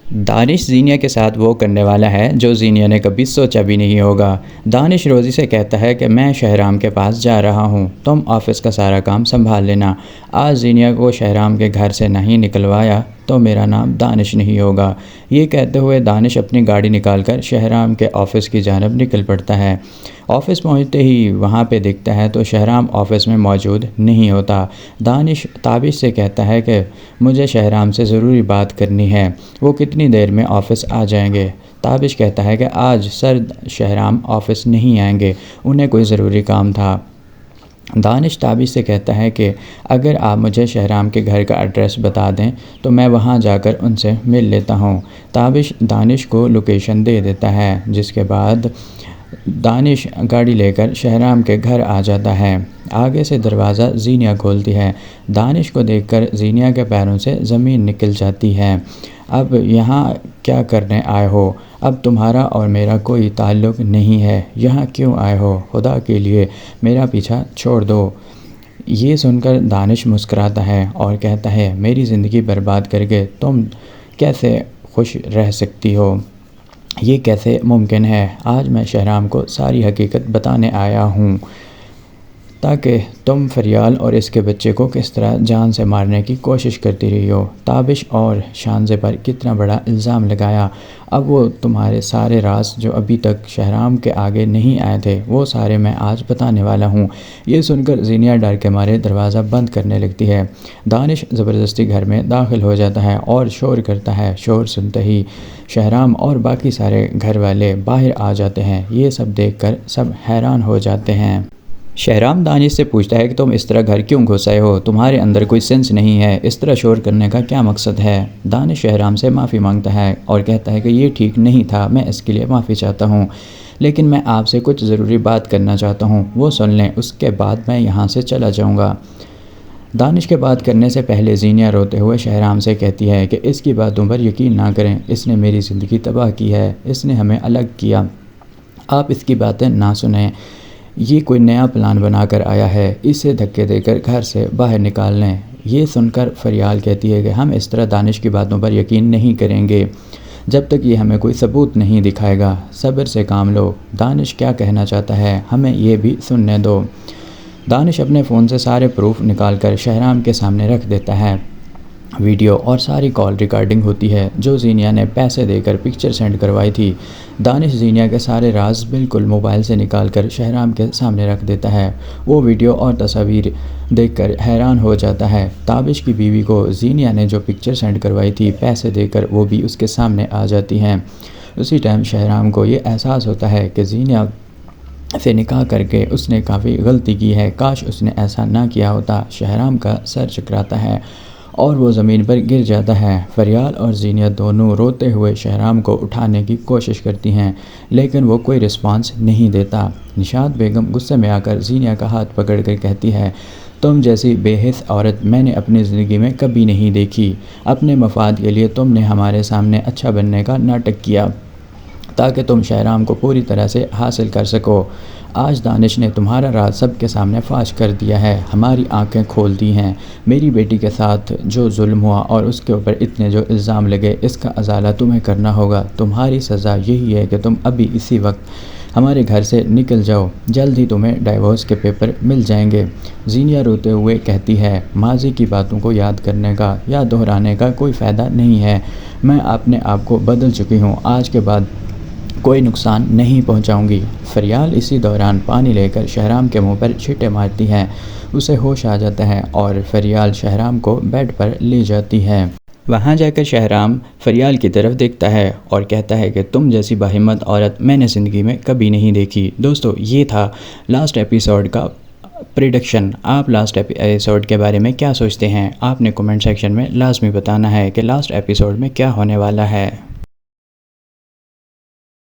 दानिश ज़ीनिया के साथ वो करने वाला है जो ज़ीनिया ने कभी सोचा भी नहीं होगा। दानिश रोज़ी से कहता है कि मैं शहराम के पास जा रहा हूँ, तुम ऑफ़िस का सारा काम संभाल लेना। आज ज़ीनिया को शहराम के घर से नहीं निकलवाया तो मेरा नाम दानिश नहीं होगा। ये कहते हुए दानिश अपनी गाड़ी निकालकर शहराम के ऑफ़िस की जानब निकल पड़ता है। ऑफ़िस पहुंचते ही वहां पे दिखता है तो शहराम ऑफ़िस में मौजूद नहीं होता। दानिश ताबिश से कहता है कि मुझे शहराम से ज़रूरी बात करनी है, वो कितनी देर में ऑफ़िस आ जाएंगे। ताबिश कहता है कि आज सर शहराम ऑफ़िस नहीं आएंगे, उन्हें कोई ज़रूरी काम था। दानिश ताबिश से कहता है कि अगर आप मुझे शहराम के घर का एड्रेस बता दें तो मैं वहां जाकर उनसे मिल लेता हूं। ताबिश दानिश को लोकेशन दे देता है, जिसके बाद दानिश गाड़ी लेकर शहराम के घर आ जाता है। आगे से दरवाज़ा ज़ीनिया खोलती है। दानिश को देखकर ज़ीनिया के पैरों से ज़मीन निकल जाती है। अब यहाँ क्या करने आए हो? अब तुम्हारा और मेरा कोई ताल्लुक़ नहीं है, यहाँ क्यों आए हो? खुदा के लिए मेरा पीछा छोड़ दो। ये सुनकर दानिश मुस्कुराता है और कहता है, मेरी ज़िंदगी बर्बाद करके तुम कैसे खुश रह सकती हो? ये कैसे मुमकिन है? आज मैं शहराम को सारी हकीकत बताने आया हूँ ताकि तुम फरियाल और इसके बच्चे को किस तरह जान से मारने की कोशिश करती रही हो। ताबिश और शानज़े पर कितना बड़ा इल्ज़ाम लगाया। अब वो तुम्हारे सारे राज जो अभी तक शहराम के आगे नहीं आए थे वो सारे मैं आज बताने वाला हूँ। ये सुनकर ज़ीनिया डर के मारे दरवाज़ा बंद करने लगती है। दानिश ज़बरदस्ती घर में दाखिल हो जाता है और शोर करता है। शोर सुनते ही शहराम और बाकी सारे घर वाले बाहर आ जाते हैं। ये सब देखकर सब हैरान हो जाते हैं। शहराम दानिश से पूछता है कि तुम इस तरह घर क्यों घुस आए हो? तुम्हारे अंदर कोई सेंस नहीं है, इस तरह शोर करने का क्या मकसद है? दानिश शहराम से माफ़ी मांगता है और कहता है कि ये ठीक नहीं था, मैं इसके लिए माफ़ी चाहता हूँ, लेकिन मैं आपसे कुछ ज़रूरी बात करना चाहता हूँ, वो सुन लें, उसके बाद मैं यहाँ से चला जाऊँगा। दानिश के बात करने से पहले ज़ीनिया रोते हुए शहराम से कहती है कि इसकी बातों पर यकीन ना करें, इसने मेरी ज़िंदगी तबाह की है, इसने हमें अलग किया, आप इसकी बातें ना सुनें, ये कोई नया प्लान बनाकर आया है, इसे धक्के देकर घर से बाहर निकाल लें। ये सुनकर फरियाल कहती है कि हम इस तरह दानिश की बातों पर यकीन नहीं करेंगे जब तक ये हमें कोई सबूत नहीं दिखाएगा। सब्र से काम लो, दानिश क्या कहना चाहता है हमें ये भी सुनने दो। दानिश अपने फ़ोन से सारे प्रूफ निकालकर शहराम के सामने रख देता है। वीडियो और सारी कॉल रिकॉर्डिंग होती है जो ज़ीनिया ने पैसे देकर पिक्चर सेंड करवाई थी। दानिश ज़ीनिया के सारे राज बिल्कुल मोबाइल से निकालकर शहराम के सामने रख देता है। वो वीडियो और तस्वीर देखकर हैरान हो जाता है। ताबिश की बीवी को ज़ीनिया ने जो पिक्चर सेंड करवाई थी पैसे देकर वो भी उसके सामने आ जाती हैं। उसी टाइम शहराम को ये एहसास होता है कि ज़ीनिया से निकाह करके उसने काफ़ी गलती की है, काश उसने ऐसा ना किया होता। शहराम का सर चकराता है और वो ज़मीन पर गिर जाता है। फरियाल और ज़ीनिया दोनों रोते हुए शहराम को उठाने की कोशिश करती हैं, लेकिन वो कोई रिस्पांस नहीं देता। निशात बेगम गुस्से में आकर ज़ीनिया का हाथ पकड़कर कहती है, तुम जैसी बेहिस औरत मैंने अपनी ज़िंदगी में कभी नहीं देखी। अपने मफाद के लिए तुमने हमारे सामने अच्छा बनने का नाटक किया ताकि तुम शहराम को पूरी तरह से हासिल कर सको। आज दानिश ने तुम्हारा राज सबके सामने फाश कर दिया है, हमारी आंखें खोल दी हैं। मेरी बेटी के साथ जो जुल्म हुआ और उसके ऊपर इतने जो इल्ज़ाम लगे, इसका अजाला तुम्हें करना होगा। तुम्हारी सज़ा यही है कि तुम अभी इसी वक्त हमारे घर से निकल जाओ, जल्द ही तुम्हें डाइवोर्स के पेपर मिल जाएंगे। ज़ीनिया रोते हुए कहती है, माजी की बातों को याद करने का या दोहराने का कोई फ़ायदा नहीं है, मैं अपने आप को बदल चुकी हूँ, आज के बाद कोई नुकसान नहीं पहुंचाऊंगी। फरियाल इसी दौरान पानी लेकर शहराम के मुंह पर छींटे मारती है। उसे होश आ जाता है और फरियाल शहराम को बेड पर ले जाती है। वहां जाकर शहराम फरियाल की तरफ देखता है और कहता है कि तुम जैसी बाहिम्मत औरत मैंने ज़िंदगी में कभी नहीं देखी। दोस्तों, ये था लास्ट एपिसोड का प्रेडिक्शन। आप लास्ट एपिसोड के बारे में क्या सोचते हैं? आपने कमेंट सेक्शन में लाजमी बताना है कि लास्ट एपिसोड में क्या होने वाला है।